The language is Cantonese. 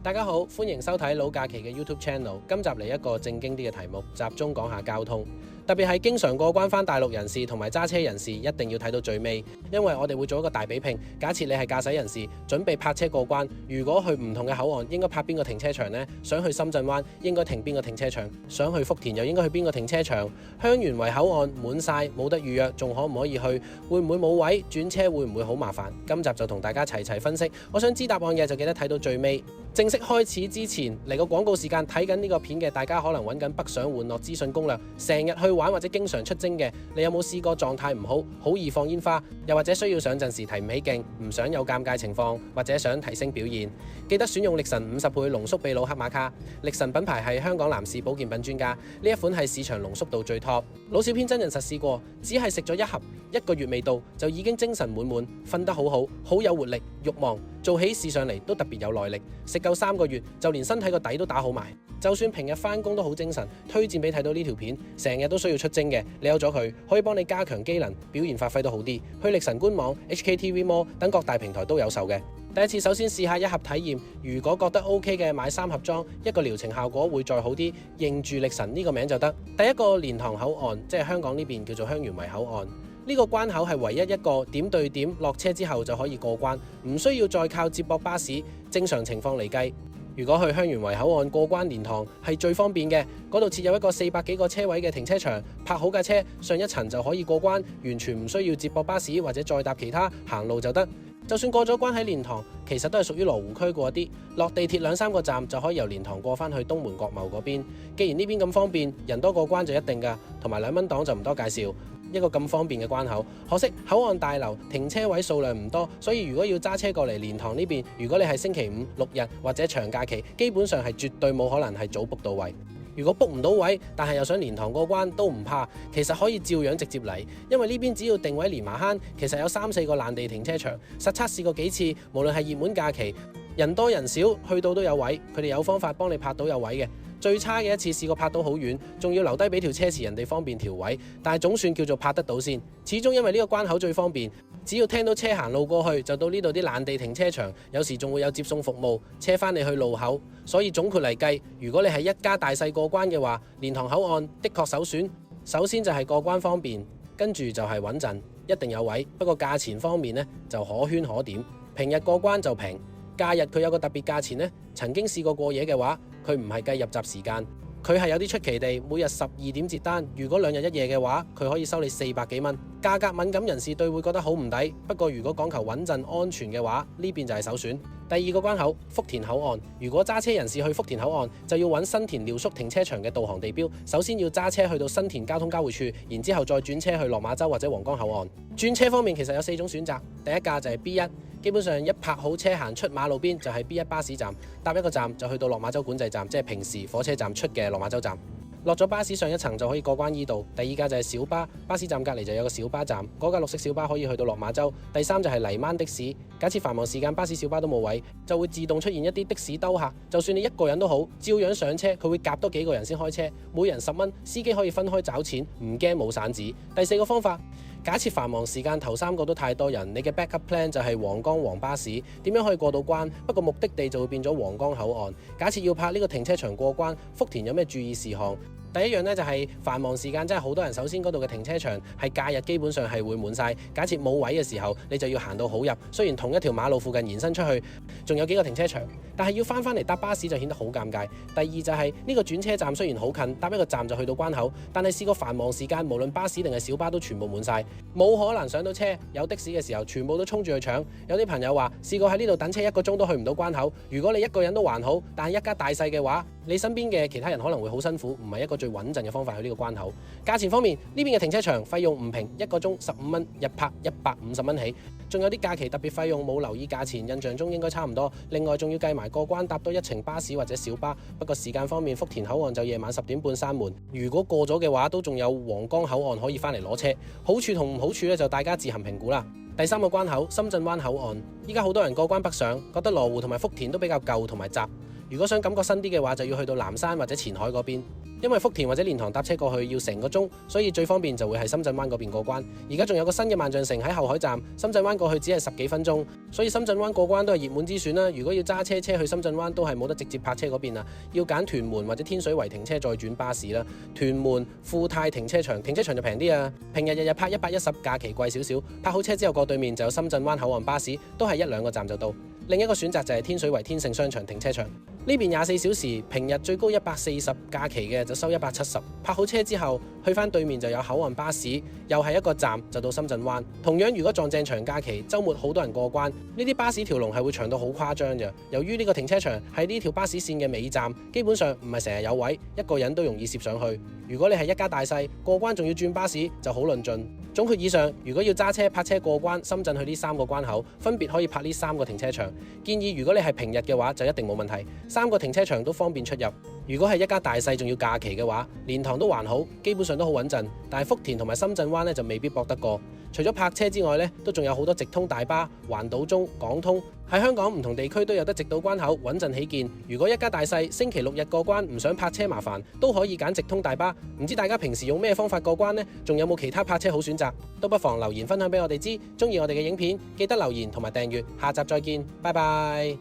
大家好，歡迎收睇老假期嘅 YouTube Channel。今集嚟一個正經啲嘅題目，集中講下交通。特別係經常過關返大陸人士同埋揸車人士，一定要睇到最尾，因為我哋會做一個大比拼。假設你係駕駛人士，準備泊車過關，如果去唔同嘅口岸，應該泊邊個停車場呢？想去深圳灣，應該停邊個停車場？想去福田又應該去邊個停車場？香園圍口岸滿晒，冇得預約，仲可唔可以去？會唔會冇位？轉車會唔會好麻煩？今集就同大家齊齊分析。我想知答案嘅就記得睇到最尾。正式開始之前嚟個廣告時間，睇緊呢個片嘅大家可能揾緊北上玩樂資訊攻略，成日去玩或者經常出征嘅，你有冇試過狀態唔好，好易放煙花，又或者需要上陣時提唔起勁，唔想有尷尬情況，或者想提升表現，記得選用力神50倍濃縮秘魯黑馬卡。力神品牌係香港男士保健品專家，呢一款係市場濃縮度最 top。老小編真人實試過，只係食咗一盒，1個月未到就已經精神滿滿，瞓得好好，好有活力，慾望做起事上嚟都特別有耐力。食夠3個月，就連身體個底都打好埋，就算平日返工都好精神。推薦俾睇到呢條片，成日都需要出征嘅，你有咗佢，可以幫你加強機能，表現發揮得好啲。去力神官網、HKTV Mall 等各大平台都有售嘅。第一次首先試下一盒體驗，如果覺得 OK 嘅，買3盒裝，一個療程效果會再好啲。認住力神呢個名就得。第一個蓮塘口岸，即係香港呢邊叫做香園圍口岸。呢個關口係唯一一個點對點落車之後就可以過關，唔需要再靠接駁巴士。正常情況嚟計，如果去香園圍口岸過關蓮塘係最方便嘅，嗰度設有一個400幾個車位嘅停車場，泊好架車上一層就可以過關，完全唔需要接駁巴士或者再搭其他，行路就得。就算過咗關喺蓮塘，其實都係屬於羅湖區過啲，落地鐵2、3個站就可以由蓮塘過返去東門國貿嗰邊。既然呢邊咁方便，人多過關就一定㗎，同埋2蚊黨就唔多介紹。一個咁方便嘅關口，可惜口岸大樓停車位數量唔多，所以如果要揸車過嚟蓮塘呢邊，如果你係星期5、6日或者長假期，基本上係絕對冇可能係早 book 到位。如果 book 唔到位，但係又想蓮塘過關都唔怕，其實可以照樣直接嚟，因為呢邊只要定位連麻坑，其實有3、4個爛地停車場，實測試過幾次，無論係熱門假期，人多人少，去到都有位，佢哋有方法幫你泊到有位嘅。最差嘅一次試過泊到好遠，仲要留低俾條車匙人哋方便調位，但係總算叫做泊得到先。始終因為呢個關口最方便，只要聽到車行路過去，就到呢度啲爛地停車場，有時仲會有接送服務，車返你去路口。所以總括嚟計，如果你係一家大細過關嘅話，蓮塘口岸的確首選。首先就係過關方便，跟住就係穩陣，一定有位。不過價錢方面呢，就可圈可點，平日過關就平，假日佢有個特別價錢呢。曾經試過夜嘅話，佢唔係計入閘時間，佢係有啲出奇地，每日12點截單。如果2日1夜嘅話，佢可以收你400幾蚊。價格敏感人士對會覺得好唔抵，不過如果講求穩陣安全嘅話，呢邊就係首選。第2個關口福田口岸，如果揸車人士去福田口岸，就要揾新田廖宿停車場嘅導航地標。首先要揸車去到新田交通交匯處，然之後再轉車去落馬洲或者皇崗口岸。轉車方面其實有4種選擇，第一架就係 B1，基本上一泊好車行出馬路邊就係 B1 巴士站，搭一個站就去到落馬洲管制站，即係平時火車站出嘅落馬洲站。落咗巴士上一層就可以過關依度。第2架就係小巴，巴士站隔離就有個小巴站，嗰架綠色小巴可以去到落馬洲。第3就係泥鯭的士，假設繁忙時間巴士小巴都冇位，就會自動出現一啲的士兜客，就算你1個人都好，照樣上車，佢會夾多幾個人先開車，每人10蚊，司機可以分開找錢，唔驚冇散紙。第4個方法，假設繁忙時間頭3個都太多人，你嘅 backup plan 就係皇崗黃巴士，點樣可以過到關？不過目的地就會變咗皇崗口岸。假設要泊呢個停車場過關，福田有咩注意事項？第一樣呢，就係繁忙時間真係好多人，首先嗰度嘅停車場係假日基本上係會滿晒。假設冇位嘅時候，你就要行到好入，雖然同一條馬路附近延伸出去，仲有幾個停車場，但係要返嚟搭巴士就顯得好尷尬。第2就係呢個轉車站雖然好近，搭一個站就去到關口，但係試過繁忙時間，無論巴士定係小巴都全部滿晒，冇可能上到車。有的士嘅時候，全部都衝住去搶。有啲朋友話試過喺呢度等車1個鐘都去唔到關口。如果你1個人都還好，但係一家大細嘅話，你身邊嘅其他人可能會好辛苦，唔係一個最穩陣嘅方法去呢個關口。價錢方面，呢邊嘅停車場費用唔平，1個鐘15蚊，日泊150蚊起。仲有啲假期特別費用冇留意價錢，印象中應該差唔多。另外仲要計埋過關搭多1程巴士或者小巴。不過時間方面，福田口岸就夜晚10點半閂門。如果過咗嘅話，都仲有皇崗口岸可以返嚟攞車。好處同唔好處咧，就大家自行評估啦。第3個關口深圳灣口岸，依家好多人過關北上，覺得羅湖同埋福田都比較舊同埋窄。如果想感覺新啲嘅話，就要去到南山或者前海嗰邊。因為福田或者蓮塘搭車過去要成個鐘，所以最方便就會係深圳灣嗰邊過關。而家仲有個新嘅萬象城喺後海站，深圳灣過去只係10幾分鐘，所以深圳灣過關都係熱門之選啦。如果要揸車去深圳灣，都係冇得直接泊車嗰邊啊，要揀屯門或者天水圍停車再轉巴士啦。屯門富泰停車場就平啲啊，平日日泊110，假期貴少少。泊好車之後過對面就有深圳灣口岸巴士，都係1-2個站就到。另一個選擇就係天水圍天盛商場停車場，呢邊24小時，平日最高140，假期嘅就收170。泊好車之後，去返對面就有口岸巴士，又係一個站就到深圳灣。同樣，如果撞正長假期，週末好多人過關，呢啲巴士條龍係會長到好誇張嘅。由於呢個停車場係呢條巴士線嘅尾站，基本上唔係成日有位，一個人都容易攝上去。如果你係一家大細過關仲要轉巴士，就好論盡。總括以上，如果要揸車泊車過關，深圳去呢3個關口，分別可以泊呢3個停車場。建議如果你係平日嘅話，就一定冇問題，3個停車場都方便出入。如果係一家大細仲要假期嘅話，蓮塘都還好，基本上都好穩陣。但係福田同埋深圳灣呢，就未必駁得過。除咗泊車之外呢，都仲有好多直通大巴、環島中、港通，喺香港唔同地區都有得直到關口，穩陣起見。如果一家大細星期6日過關，唔想泊車麻煩，都可以揀直通大巴。唔知大家平時用咩方法過關呢？仲有冇其他泊車好選擇？都不妨留言分享俾我哋知。鍾意我哋嘅影片，記得留言同埋訂閱。下集再見，拜拜。